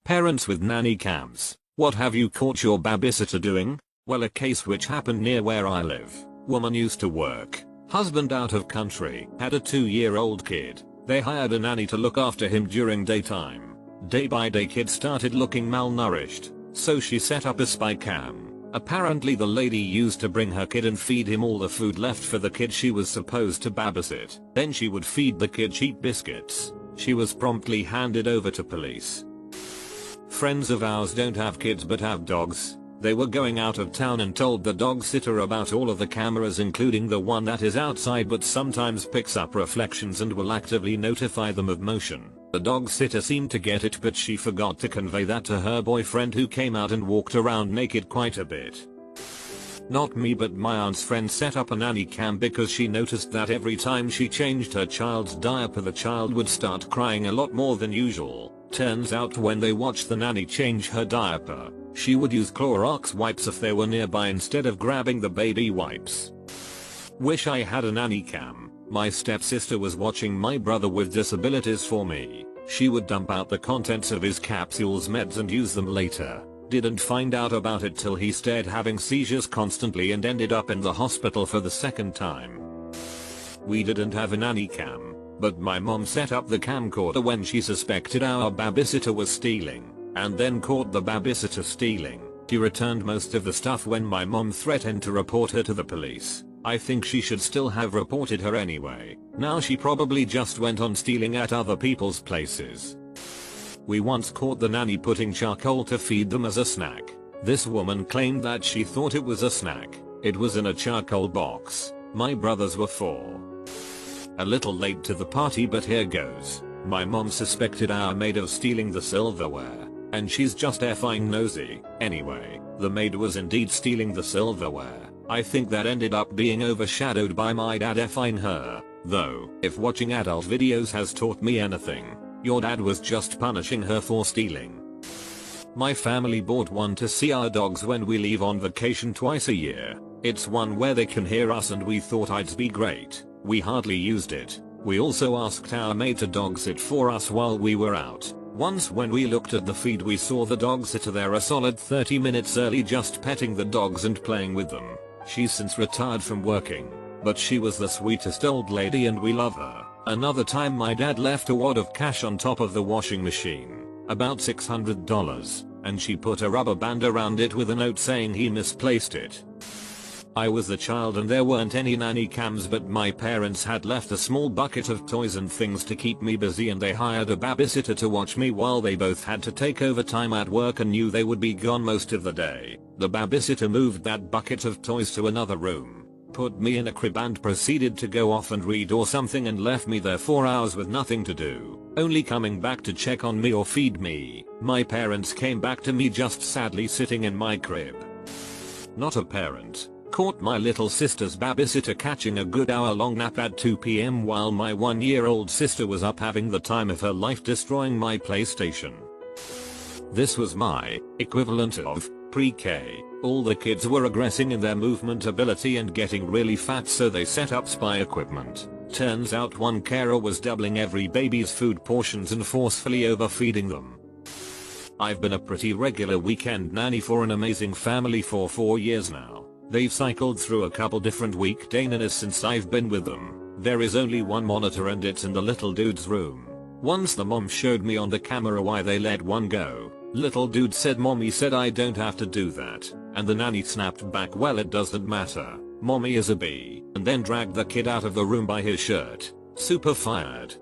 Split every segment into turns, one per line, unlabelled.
Parents with nanny cams. What have you caught your babysitter doing? Well, a case which happened near where I live. Woman used to work. Husband out of country. Had a 2-year-old kid. They hired a nanny to look after him during daytime. Day by day kid started looking malnourished. So she set up a spy cam. Apparently the lady used to bring her kid and feed him all the food left for the kid she was supposed to babysit. Then she would feed the kid cheap biscuits. She was promptly handed over to police. Friends of ours don't have kids but have dogs. They were going out of town and told the dog sitter about all of the cameras, including the one that is outside but sometimes picks up reflections and will actively notify them of motion. The dog sitter seemed to get it, but she forgot to convey that to her boyfriend, who came out and walked around naked quite a bit. Not me, but my aunt's friend set up a nanny cam because she noticed that every time she changed her child's diaper the child would start crying a lot more than usual. Turns out when they watched the nanny change her diaper, she would use Clorox wipes if they were nearby instead of grabbing the baby wipes. Wish I had a nanny cam. My stepsister was watching my brother with disabilities for me. She would dump out the contents of his capsules, meds, and use them later. Didn't find out about it till he started having seizures constantly and ended up in the hospital for the second time. We didn't have a nanny cam, but my mom set up the camcorder when she suspected our babysitter was stealing, and then caught the babysitter stealing. She returned most of the stuff when my mom threatened to report her to the police. I think she should still have reported her anyway. Now she probably just went on stealing at other people's places. We once caught the nanny putting charcoal to feed them as a snack. This woman claimed that she thought it was a snack. It was in a charcoal box. My brothers were 4. A little late to the party, but here goes. My mom suspected our maid of stealing the silverware, and she's just effing nosy. Anyway, the maid was indeed stealing the silverware. I think that ended up being overshadowed by my dad effing her. Though, if watching adult videos has taught me anything, your dad was just punishing her for stealing. My family bought one to see our dogs when we leave on vacation twice a year. It's one where they can hear us and we thought it'd be great. We hardly used it. We also asked our maid to dog sit for us while we were out. Once when we looked at the feed we saw the dog sitter there a solid 30 minutes early just petting the dogs and playing with them. She's since retired from working, but she was the sweetest old lady and we love her. Another time my dad left a wad of cash on top of the washing machine, about $600, and she put a rubber band around it with a note saying he misplaced it. I was the child and there weren't any nanny cams, but my parents had left a small bucket of toys and things to keep me busy, and they hired a babysitter to watch me while they both had to take overtime at work and knew they would be gone most of the day. The babysitter moved that bucket of toys to another room, put me in a crib and proceeded to go off and read or something, and left me there 4 hours with nothing to do, only coming back to check on me or feed me. My parents came back to me just sadly sitting in my crib. Not a parent. Caught my little sister's babysitter catching a good hour-long nap at 2 PM while my 1-year-old sister was up having the time of her life destroying my PlayStation. This was my equivalent of pre-K. All the kids were regressing in their movement ability and getting really fat, so they set up spy equipment. Turns out one carer was doubling every baby's food portions and forcefully overfeeding them. I've been a pretty regular weekend nanny for an amazing family for 4 years now. They've cycled through a couple different weekday nannies since I've been with them. There is only one monitor and it's in the little dude's room. Once the mom showed me on the camera why they let one go. Little dude said, "Mommy said I don't have to do that," and the nanny snapped back, "Well, it doesn't matter. Mommy is a bee," and then dragged the kid out of the room by his shirt. Super fired.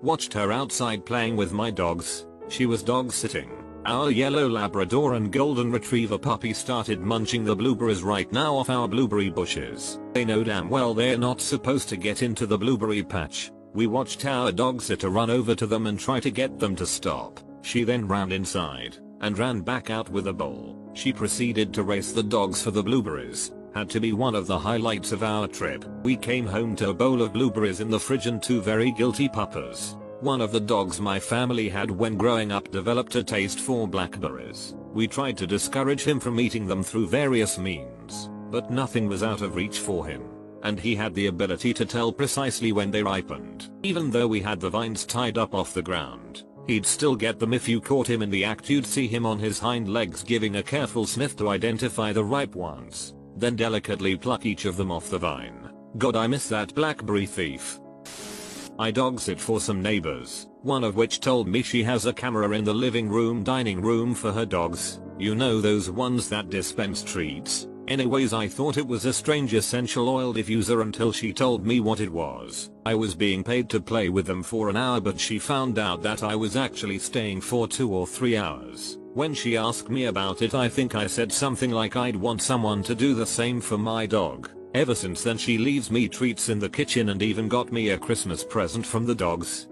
Watched her outside playing with my dogs. She was dog sitting. Our yellow Labrador and golden retriever puppy started munching the blueberries right now off our blueberry bushes. They know damn well they're not supposed to get into the blueberry patch. We watched our dog sitter run over to them and try to get them to stop. She then ran inside and ran back out with a bowl. She proceeded to race the dogs for the blueberries. Had to be one of the highlights of our trip. We came home to a bowl of blueberries in the fridge and 2 very guilty puppers. One of the dogs my family had when growing up developed a taste for blackberries. We tried to discourage him from eating them through various means, but nothing was out of reach for him. And he had the ability to tell precisely when they ripened. Even though we had the vines tied up off the ground, He'd still get them. If you caught him in the act, you'd see him on his hind legs giving a careful sniff to identify the ripe ones, then delicately pluck each of them off the vine. God, I miss that blackberry thief. I dog sit for some neighbors, one of which told me she has a camera in the living room dining room for her dogs, you know, those ones that dispense treats. Anyways, I thought it was a strange essential oil diffuser until she told me what it was. I was being paid to play with them for an hour, but she found out that I was actually staying for 2 or 3 hours. When she asked me about it, I think I said something like I'd want someone to do the same for my dog. Ever since then she leaves me treats in the kitchen and even got me a Christmas present from the dogs.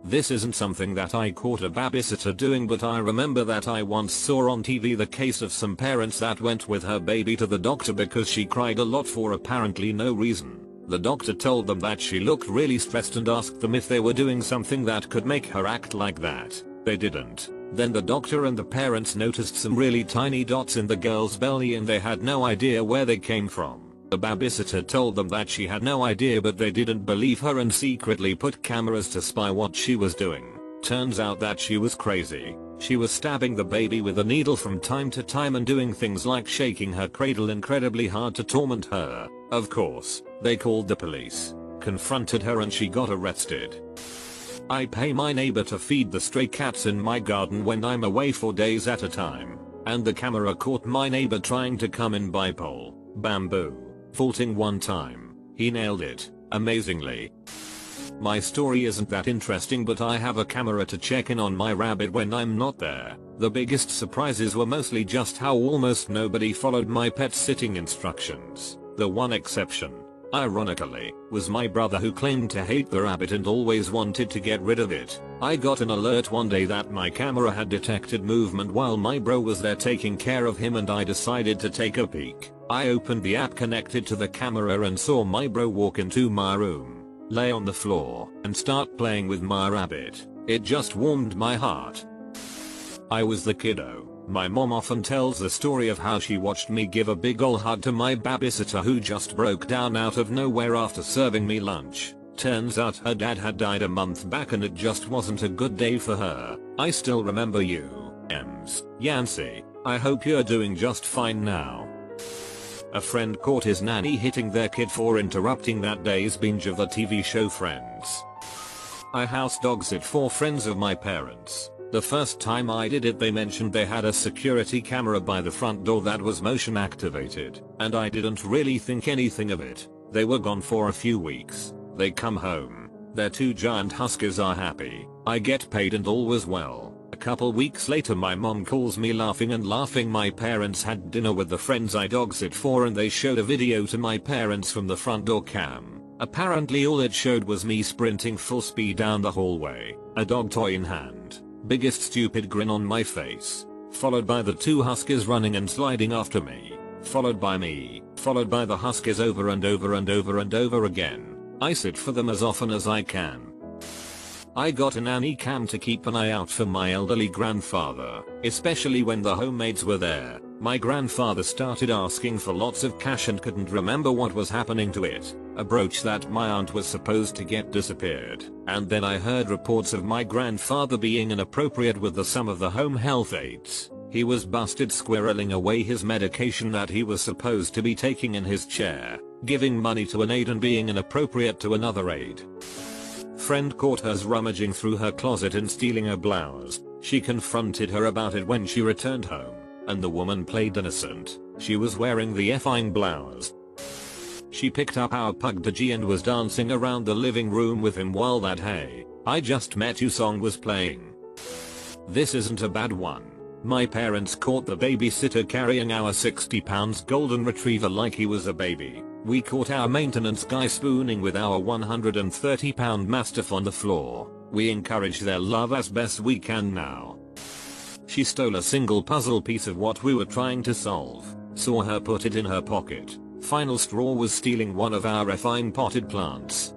This isn't something that I caught a babysitter doing, but I remember that I once saw on TV the case of some parents that went with her baby to the doctor because she cried a lot for apparently no reason. The doctor told them that she looked really stressed and asked them if they were doing something that could make her act like that. They didn't. Then the doctor and the parents noticed some really tiny dots in the girl's belly and they had no idea where they came from. The babysitter told them that she had no idea, but they didn't believe her and secretly put cameras to spy what she was doing. Turns out that she was crazy. She was stabbing the baby with a needle from time to time and doing things like shaking her cradle incredibly hard to torment her. Of course, they called the police, confronted her, and she got arrested. I pay my neighbor to feed the stray cats in my garden when I'm away for days at a time, and the camera caught my neighbor trying to come in by pole, bamboo, faulting one time. He nailed it, amazingly. My story isn't that interesting, but I have a camera to check in on my rabbit when I'm not there. The biggest surprises were mostly just how almost nobody followed my pet sitting instructions. The one exception, ironically, was my brother, who claimed to hate the rabbit and always wanted to get rid of it. I got an alert one day that my camera had detected movement while my bro was there taking care of him, and I decided to take a peek. I opened the app connected to the camera and saw my bro walk into my room, lay on the floor, and start playing with my rabbit. It just warmed my heart. I was the kiddo. My mom often tells the story of how she watched me give a big ol' hug to my babysitter who just broke down out of nowhere after serving me lunch. Turns out her dad had died a month back and it just wasn't a good day for her. I still remember you, Ems. Yancy. I hope you're doing just fine now. A friend caught his nanny hitting their kid for interrupting that day's binge of the TV show Friends. I house dog sit for friends of my parents. The first time I did it, they mentioned they had a security camera by the front door that was motion activated, and I didn't really think anything of it. They were gone for a few weeks. They come home. Their 2 giant huskies are happy. I get paid and all was well. A couple weeks later my mom calls me laughing my parents had dinner with the friends I dog sit for and they showed a video to my parents from the front door cam. Apparently all it showed was me sprinting full speed down the hallway, a dog toy in hand, biggest stupid grin on my face, followed by the 2 huskies running and sliding after me, followed by me, followed by the huskies over and over and over and over again. I sit for them as often as I can. I got a nanny cam to keep an eye out for my elderly grandfather, especially when the homemaids were there. My grandfather started asking for lots of cash and couldn't remember what was happening to it. A brooch that my aunt was supposed to get disappeared. And then I heard reports of my grandfather being inappropriate with some of the home health aides. He was busted squirreling away his medication that he was supposed to be taking in his chair, giving money to an aide and being inappropriate to another aide. Friend caught her rummaging through her closet and stealing a blouse. She confronted her about it when she returned home, and the woman played innocent. She was wearing the effing blouse. She picked up our pug Digi and was dancing around the living room with him while that "Hey, I Just Met You" song was playing. This isn't a bad one. My parents caught the babysitter carrying our 60-pound golden retriever like he was a baby. We caught our maintenance guy spooning with our 130-pound mastiff on the floor. We encourage their love as best we can now. She stole a single puzzle piece of what we were trying to solve. Saw her put it in her pocket. Final straw was stealing one of our effing potted plants.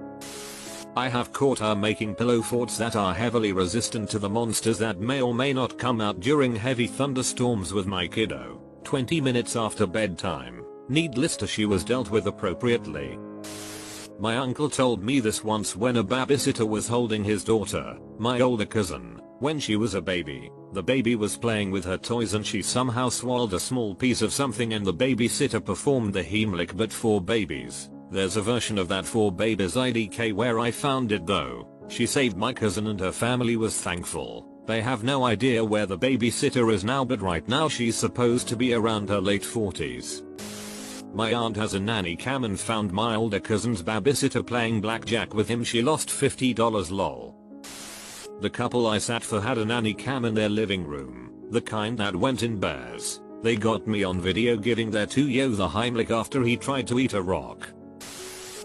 I have caught her making pillow forts that are heavily resistant to the monsters that may or may not come out during heavy thunderstorms with my kiddo, 20 minutes after bedtime. Needless to say, she was dealt with appropriately. My uncle told me this once when a babysitter was holding his daughter, my older cousin, when she was a baby. The baby was playing with her toys and she somehow swallowed a small piece of something and the babysitter performed the Heimlich but for babies. There's a version of that for babies IDK where I found it though. She saved my cousin and her family was thankful. They have no idea where the babysitter is now, but right now she's supposed to be around her late 40s. My aunt has a nanny cam and found my older cousin's babysitter playing blackjack with him. She lost $50 lol. The couple I sat for had a nanny cam in their living room, the kind that went in bears. They got me on video giving their 2-yo the Heimlich after he tried to eat a rock.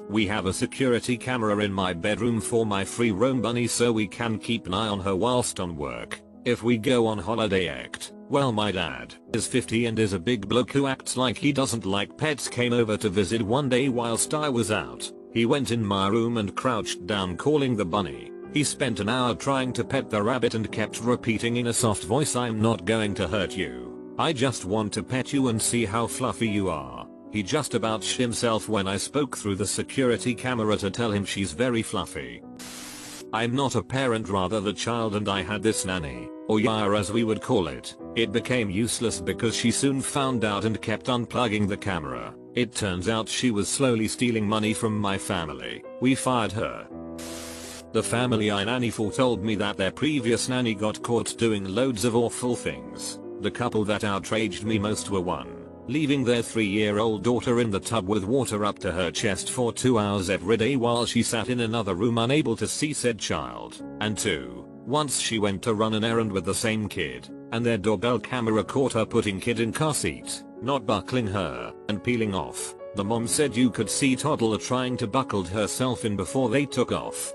We have a security camera in my bedroom for my free roam bunny so we can keep an eye on her whilst on work. If we go on holiday act, well, my dad is 50 and is a big bloke who acts like he doesn't like pets. Came over to visit one day whilst I was out. He went in my room and crouched down calling the bunny. He spent an hour trying to pet the rabbit and kept repeating in a soft voice, "I'm not going to hurt you. I just want to pet you and see how fluffy you are." He just about shit himself when I spoke through the security camera to tell him she's very fluffy. I'm not a parent, rather the child, and I had this nanny, or yaya as we would call it. It became useless because she soon found out and kept unplugging the camera. It turns out she was slowly stealing money from my family. We fired her. The family I nanny for told me that their previous nanny got caught doing loads of awful things. The couple that outraged me most were one, leaving their 3-year-old daughter in the tub with water up to her chest for 2 hours every day while she sat in another room unable to see said child, and 2, once she went to run an errand with the same kid, and their doorbell camera caught her putting kid in car seat, not buckling her, and peeling off. The mom said you could see toddler trying to buckle herself in before they took off.